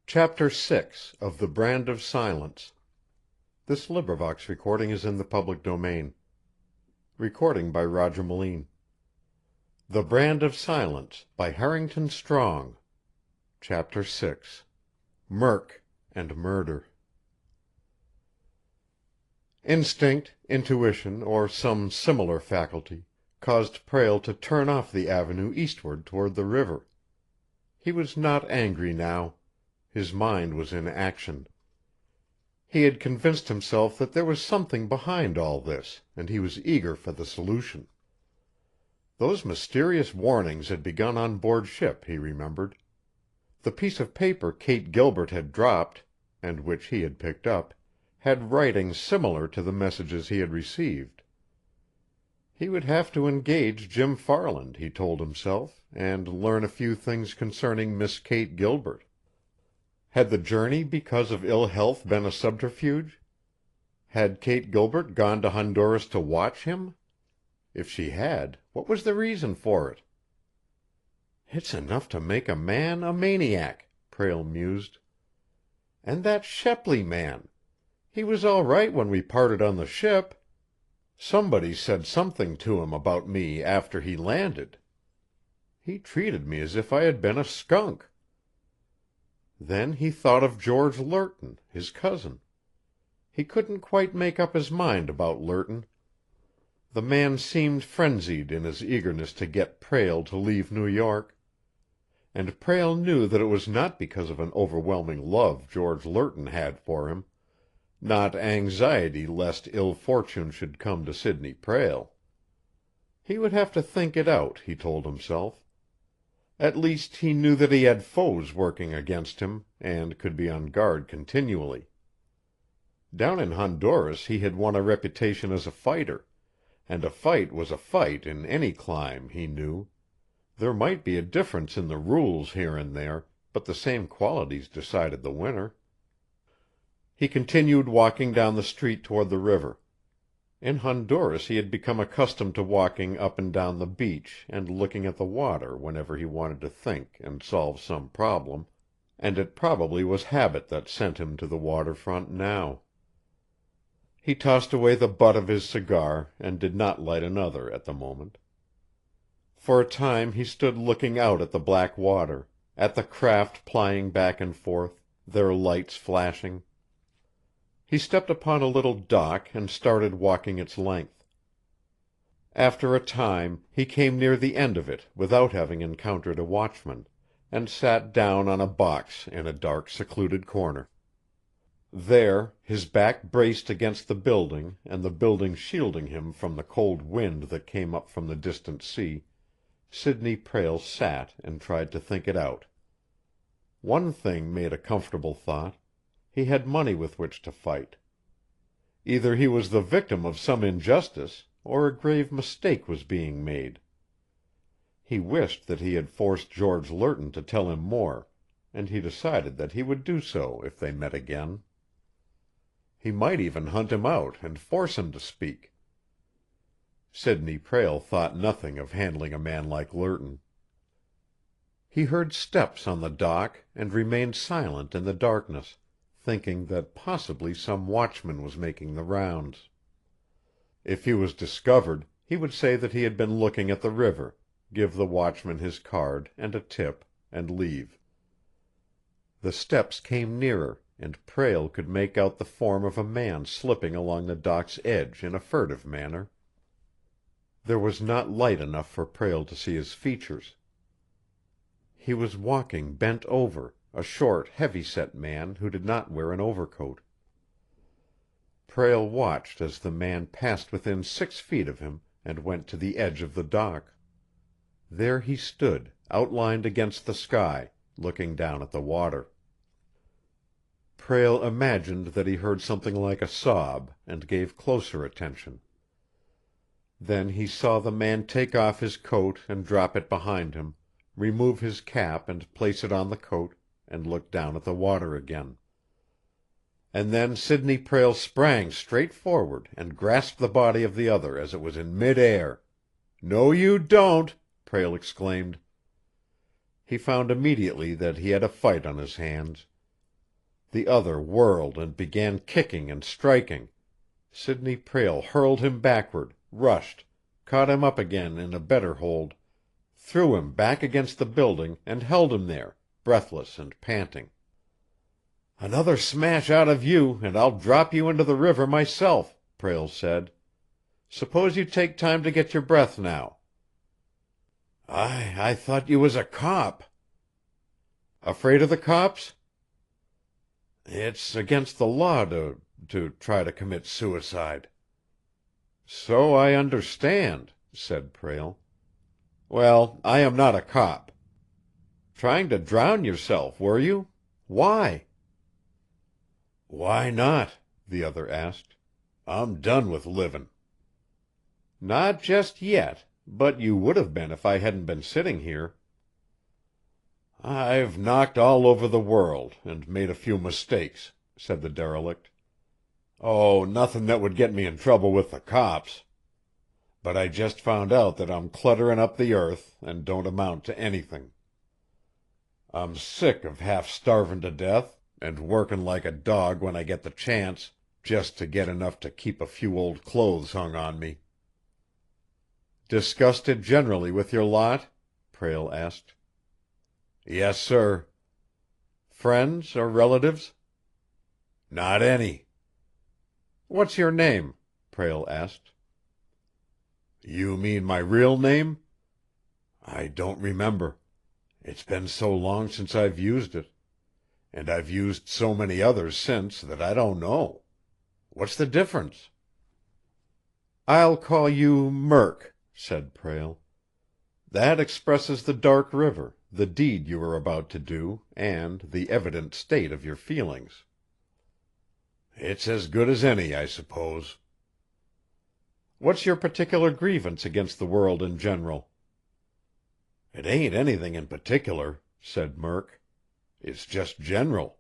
Chapter 6 of The Brand of Silence. This recording is in the public domain. Recording by Roger Moline. The Brand of Silence by Harrington Strong. Chapter 6. Murk and Murder. Instinct, intuition, or some similar faculty, caused Prale to turn off the avenue eastward toward the river. He was not angry now. His mind was in action. He had convinced himself that there was something behind all this, and he was eager for the solution. Those mysterious warnings had begun on board ship, he remembered. The piece of paper Kate Gilbert had dropped, and which he had picked up, had writing similar to the messages he had received. He would have to engage Jim Farland, he told himself, and learn a few things concerning Miss Kate Gilbert. Had the journey because of ill health been a subterfuge? Had Kate Gilbert gone to Honduras to watch him? If she had, what was the reason for it? "It's enough to make a man a maniac," Prale mused. "And that Shepley man. He was all right when we parted on the ship. Somebody said something to him about me after he landed. He treated me as if I had been a skunk. Then he thought of George Lerton, his cousin. He couldn't quite make up his mind about Lerton. The man seemed frenzied in his eagerness to get Prale to leave New York. And Prale knew that it was not because of an overwhelming love George Lerton had for him, not anxiety lest ill fortune should come to Sidney Prale. He would have to think it out, he told himself. At least he knew that he had foes working against him, and could be on guard continually. Down in Honduras he had won a reputation as a fighter, and a fight was a fight in any clime, he knew. There might be a difference in the rules here and there, but the same qualities decided the winner. He continued walking down the street toward the river. In Honduras he had become accustomed to walking up and down the beach and looking at the water whenever he wanted to think and solve some problem, and it probably was habit that sent him to the water front now. He tossed away the butt of his cigar and did not light another at the moment. For a time he stood looking out at the black water, at the craft plying back and forth, their lights flashing. He stepped upon a little dock and started walking its length. After a time he came near the end of it without having encountered a watchman, and sat down on a box in a dark, secluded corner. There, his back braced against the building and the building shielding him from the cold wind that came up from the distant sea, Sidney Prale sat and tried to think it out. One thing made a comfortable thought. He had money with which to fight. Either he was the victim of some injustice, or a grave mistake was being made. He wished that he had forced George Lerton to tell him more, and he decided that he would do so if they met again. He might even hunt him out and force him to speak. Sidney Prale thought nothing of handling a man like Lerton. He heard steps on the dock and remained silent in the darkness, thinking that possibly some watchman was making the rounds. If he was discovered, he would say that he had been looking at the river, give the watchman his card and a tip, and leave. The steps came nearer, and Prale could make out the form of a man slipping along the dock's edge in a furtive manner. There was not light enough for Prale to see his features. He was walking bent over, a short, heavy-set man who did not wear an overcoat. Prale watched as the man passed within 6 feet of him and went to the edge of the dock. There he stood, outlined against the sky, looking down at the water. Prale imagined that he heard something like a sob, and gave closer attention. Then he saw the man take off his coat and drop it behind him, remove his cap and place it on the coat, and look down at the water again. And then Sidney Prale sprang straight forward and grasped the body of the other as it was in mid-air. "No, you don't!" Prale exclaimed. He found immediately that he had a fight on his hands. The other whirled and began kicking and striking. Sidney Prale hurled him backward, rushed, caught him up again in a better hold, threw him back against the building, and held him there, breathless and panting. "Another smash out of you, and I'll drop you into the river myself," Prale said. "Suppose you take time to get your breath now." I thought you was a cop." "Afraid of the cops?" "It's against the law to try to commit suicide." "So I understand," said Prale. "Well, I am not a cop. Trying to drown yourself, were you? Why?" "Why not?" the other asked. "I'm done with living." "Not just yet, but you would have been if I hadn't been sitting here." "I've knocked all over the world, and made a few mistakes," said the derelict. "Oh, nothing that would get me in trouble with the cops. But I just found out that I'm cluttering up the earth, and don't amount to anything. I'm sick of half starving to death, and working like a dog when I get the chance, just to get enough to keep a few old clothes hung on me." "Disgusted generally with your lot?" Prale asked. "Yes, sir." "Friends or relatives?" "Not any." "What's your name?" Prale asked. "You mean my real name? I don't remember. It's been so long since I've used it. And I've used so many others since that I don't know. What's the difference?" "I'll call you Murk," said Prale. "That expresses the dark river, the deed you are about to do, and the evident state of your feelings." "It's as good as any, I suppose." "What's your particular grievance against the world in general?" "It ain't anything in particular," said Murk. "It's just general."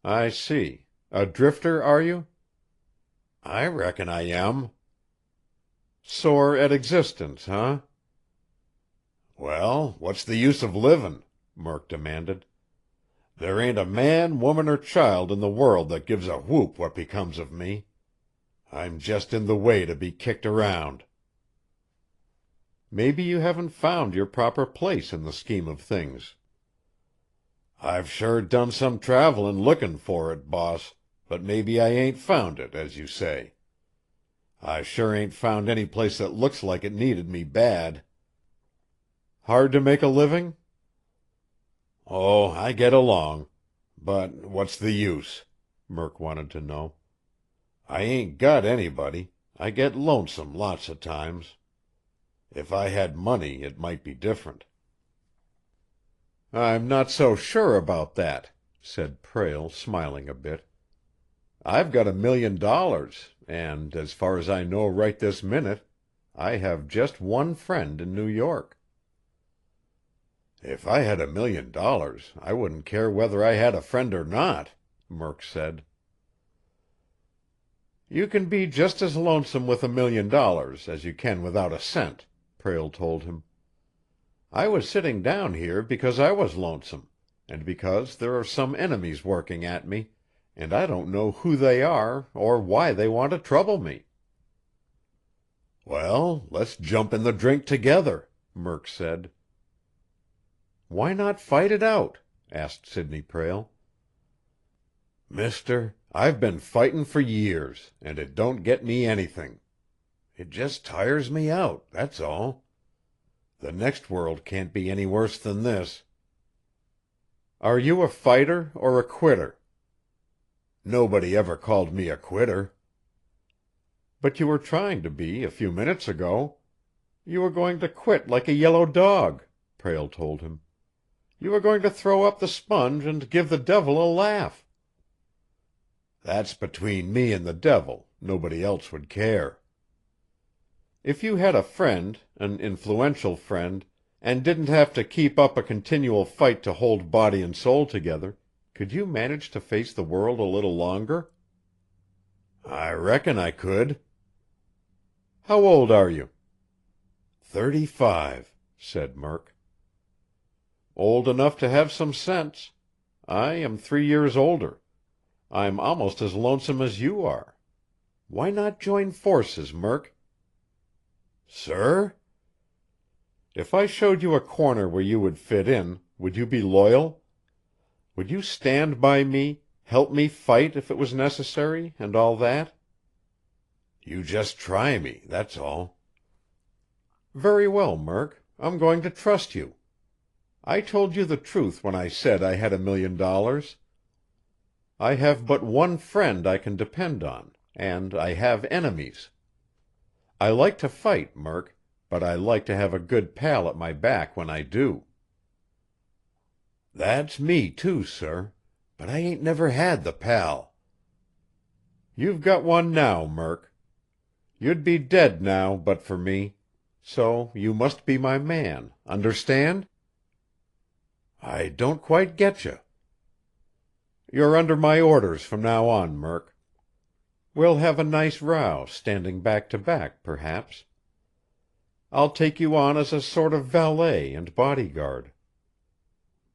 "I see. A drifter, are you?" "I reckon I am." "Sore at existence, huh?" "Well, what's the use of living?" Murk demanded. "There ain't a man, woman, or child in the world that gives a whoop what becomes of me. I'm just in the way to be kicked around." "Maybe you haven't found your proper place in the scheme of things." "I've sure done some traveling looking for it, boss, but maybe I ain't found it, as you say. I sure ain't found any place that looks like it needed me bad." "Hard to make a living?" "Oh, I get along. But what's the use?" Murk wanted to know. "I ain't got anybody. I get lonesome lots of times. If I had money, it might be different." "I'm not so sure about that," said Prale, smiling a bit. "I've got $1 million, and, as far as I know right this minute, I have just one friend in New York." "If I had $1 million, I wouldn't care whether I had a friend or not," Murk said. "You can be just as lonesome with $1 million as you can without a cent," Prale told him. "I was sitting down here because I was lonesome, and because there are some enemies working at me, and I don't know who they are or why they want to trouble me." "Well, let's jump in the drink together," Murk said. "Why not fight it out?" asked Sidney Prale. "Mister, I've been fighting for years, and it don't get me anything. It just tires me out, that's all. The next world can't be any worse than this." "Are you a fighter or a quitter?" "Nobody ever called me a quitter." "But you were trying to be a few minutes ago. You were going to quit like a yellow dog," Prale told him. "You were going to throw up the sponge and give the devil a laugh." "That's between me and the devil. Nobody else would care." "If you had a friend, an influential friend, and didn't have to keep up a continual fight to hold body and soul together, could you manage to face the world a little longer?" "I reckon I could." "How old are you?" 35, said Murk. "Old enough to have some sense. I am 3 years older. I'm almost as lonesome as you are. Why not join forces, Murk?" "Sir?" "If I showed you a corner where you would fit in, would you be loyal? Would you stand by me, help me fight if it was necessary, and all that?" "You just try me, that's all." "Very well, Murk. I'm going to trust you. I told you the truth when I said I had $1,000,000. I have but one friend I can depend on, and I have enemies. I like to fight, Murk, but I like to have a good pal at my back when I do." "That's me, too, sir. But I ain't never had the pal." "You've got one now, Murk. You'd be dead now but for me. So you must be my man. Understand?" "I don't quite getcha." "You're under my orders from now on, Murk. We'll have a nice row, standing back to back, perhaps. I'll take you on as a sort of valet and bodyguard.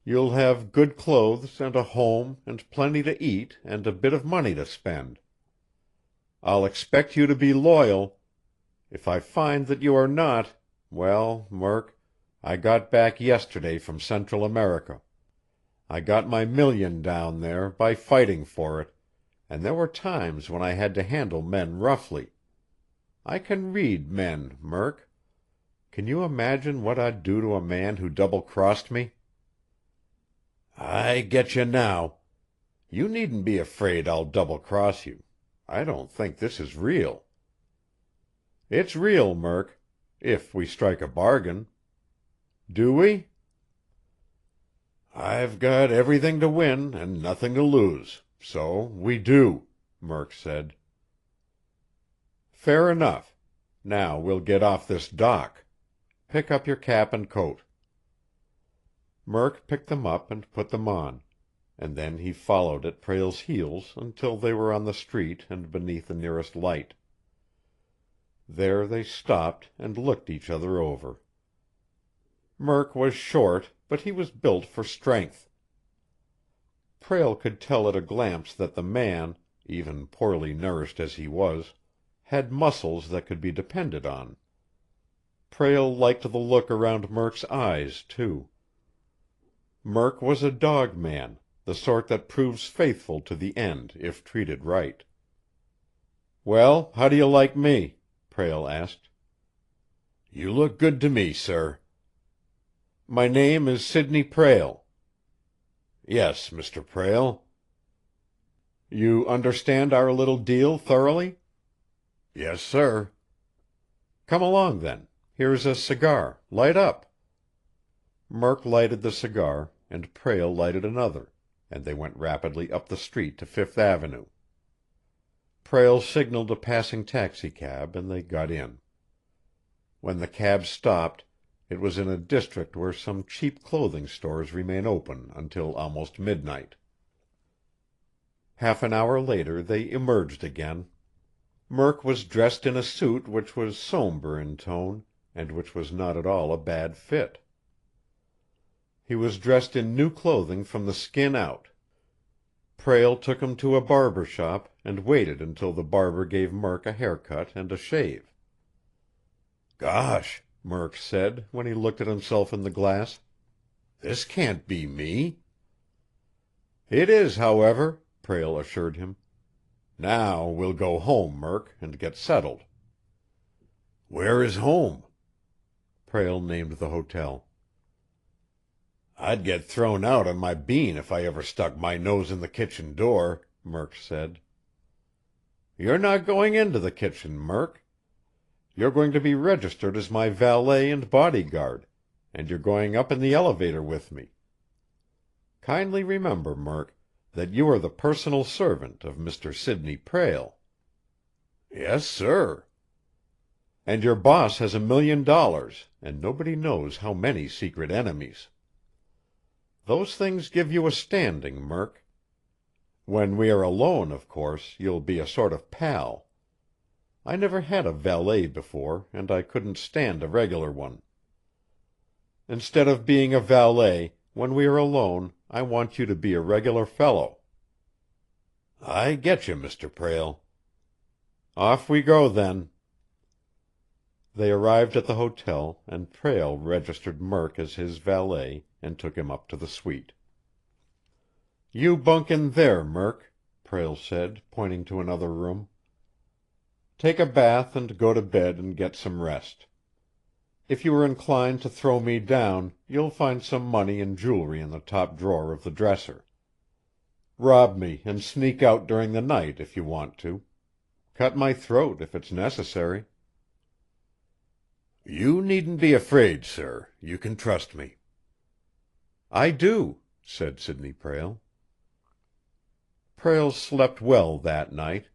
You'll have good clothes and a home and plenty to eat and a bit of money to spend. I'll expect you to be loyal. If I find that you are not, well, Murk, I got back yesterday from Central America. I got my $1,000,000 down there by fighting for it, and there were times when I had to handle men roughly. I can read men, Murk. Can you imagine what I'd do to a man who double-crossed me?" "I getcha now. You needn't be afraid I'll double-cross you. I don't think this is real." "It's real, Murk, if we strike a bargain. Do we?" "I've got everything to win and nothing to lose, so we do," Murk said. "Fair enough. Now we'll get off this dock. Pick up your cap and coat." Murk picked them up and put them on, and then he followed at Prale's heels until they were on the street and beneath the nearest light. There they stopped and looked each other over. Murk was short, but he was built for strength. Prale could tell at a glance that the man, even poorly nourished as he was, had muscles that could be depended on. Prale liked the look around Murk's eyes, too. Murk was a dog man, the sort that proves faithful to the end if treated right. "Well, how do you like me?" Prale asked. "You look good to me, sir." "My name is Sidney Prale." "Yes, Mr. Prale." "You understand our little deal thoroughly?" "Yes, sir." "Come along, then. Here's a cigar. Light up." Murk lighted the cigar, and Prale lighted another, and they went rapidly up the street to Fifth Avenue. Prale signaled a passing taxicab, and they got in. When the cab stopped, it was in a district where some cheap clothing stores remain open until almost midnight. Half an hour later they emerged again. Murk was dressed in a suit which was somber in tone, and which was not at all a bad fit. He was dressed in new clothing from the skin out. Prale took him to a barber shop and waited until the barber gave Murk a haircut and a shave. "Gosh," Murk said, when he looked at himself in the glass, "this can't be me." "It is, however," Prale assured him. "Now we'll go home, Murk, and get settled." "Where is home?" Prale named the hotel. "I'd get thrown out on my bean if I ever stuck my nose in the kitchen door," Murk said. "You're not going into the kitchen, Murk. You're going to be registered as my valet and bodyguard, and you're going up in the elevator with me. Kindly remember, Murk, that you are the personal servant of Mr. Sidney Prale." "Yes, sir." "And your boss has $1,000,000, and nobody knows how many secret enemies. Those things give you a standing, Murk. When we are alone, of course, you'll be a sort of pal. I never had a valet before, and I couldn't stand a regular one. Instead of being a valet, when we are alone, I want you to be a regular fellow." "I get you, Mr. Prale." "Off we go, then." They arrived at the hotel, and Prale registered Murk as his valet and took him up to the suite. "You bunk in there, Murk," Prale said, pointing to another room. "Take a bath and go to bed and get some rest. If you are inclined to throw me down, you'll find some money and jewelry in the top drawer of the dresser. Rob me and sneak out during the night if you want to. Cut my throat if it's necessary." "You needn't be afraid, sir. You can trust me." "I do," said Sidney Prale. Prale slept well that night.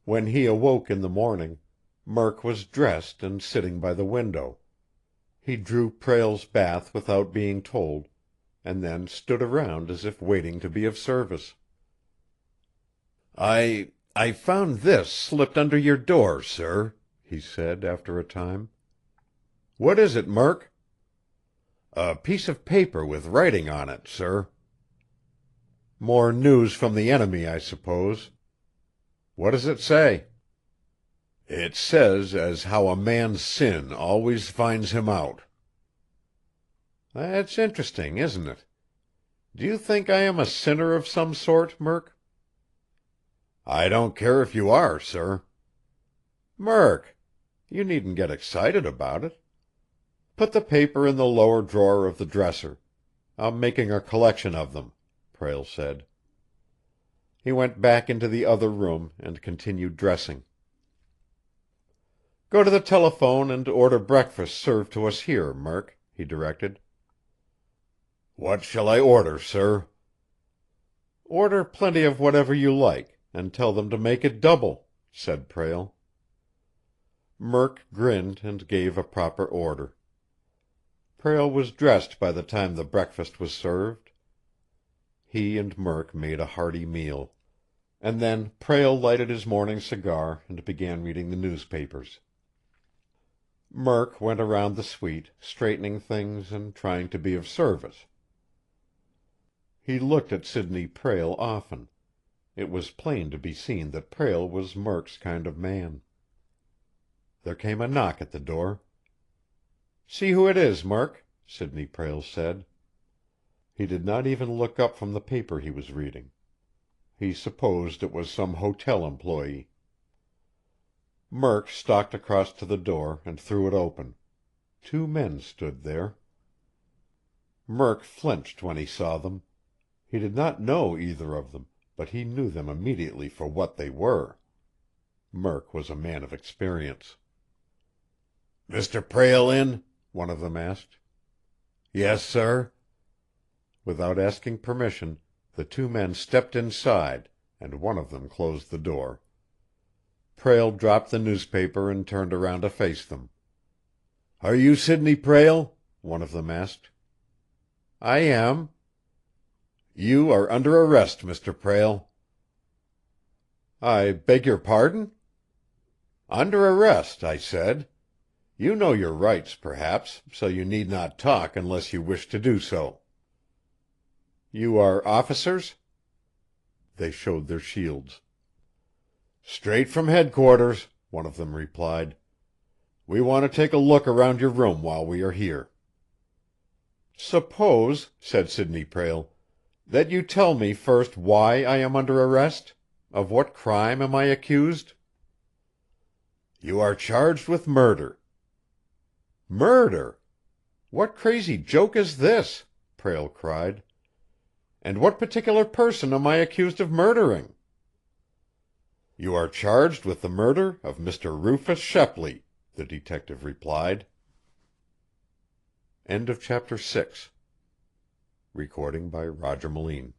When he awoke in the morning, Murk was dressed and sitting by the window. He drew Prale's bath without being told, and then stood around as if waiting to be of service. I found this slipped under your door, sir," he said after a time. "What is it, Murk?" "A piece of paper with writing on it, sir." "More news from the enemy, I suppose. What does it say?" "It says as how a man's sin always finds him out." "That's interesting, isn't it? Do you think I am a sinner of some sort, Murk?" "I don't care if you are, sir." "Murk! You needn't get excited about it. Put the paper in the lower drawer of the dresser. I'm making a collection of them," Prale said. He went back into the other room and continued dressing. "Go to the telephone and order breakfast served to us here, Murk," he directed. "What shall I order, sir?" "Order plenty of whatever you like, and tell them to make it double," said Prale. Murk grinned and gave a proper order. Prale was dressed by the time the breakfast was served. He and Murk made a hearty meal. And then Prale lighted his morning cigar and began reading the newspapers. Murk went around the suite, straightening things and trying to be of service. He looked at Sidney Prale often. It was plain to be seen that Prale was Murk's kind of man. There came a knock at the door. "See who it is, Murk," Sidney Prale said. He did not even look up from the paper he was reading. He supposed it was some hotel employee. Murk stalked across to the door and threw it open. 2 men stood there. Murk flinched when he saw them. He did not know either of them, but he knew them immediately for what they were. Murk was a man of experience. "Mr. Prale in?" one of them asked. "Yes, sir." Without asking permission, the 2 men stepped inside, and one of them closed the door. Prale dropped the newspaper and turned around to face them. "Are you Sidney Prale?" one of them asked. "I am." "You are under arrest, Mr. Prale." "I beg your pardon?" "Under arrest, I said. You know your rights, perhaps, so you need not talk unless you wish to do so." "You are officers?" They showed their shields. "Straight from headquarters," one of them replied. "We want to take a look around your room while we are here." "Suppose," said Sidney Prale, "that you tell me first why I am under arrest? Of what crime am I accused?" "You are charged with murder." "Murder? What crazy joke is this?" Prale cried. "And what particular person am I accused of murdering?" "You are charged with the murder of Mr. Rufus Shepley," the detective replied. End of chapter 6. Recording by Roger Moline.